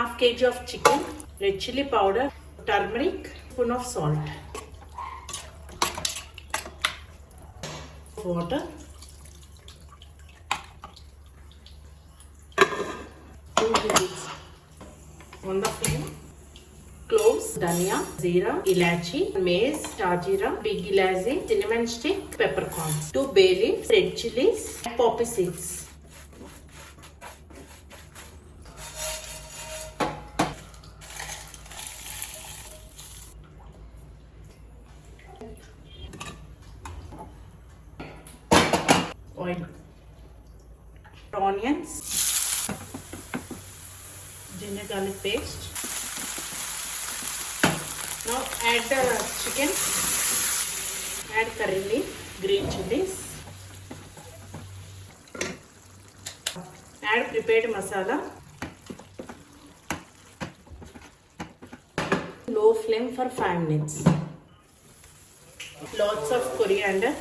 half kg of chicken, red chili powder, turmeric, spoon of salt, water, 2 minutes on the flame. Cloves, dhania, zira, ilachi, mace, shajira, big ilachi, cinnamon stick, peppercorns, 2 bay leaves, red chilies, and poppy seeds. Oil, onions, ginger garlic paste. Now add the chicken, add curry leaf, green chilies, add prepared masala, low flame for 5 minutes. Lots of coriander,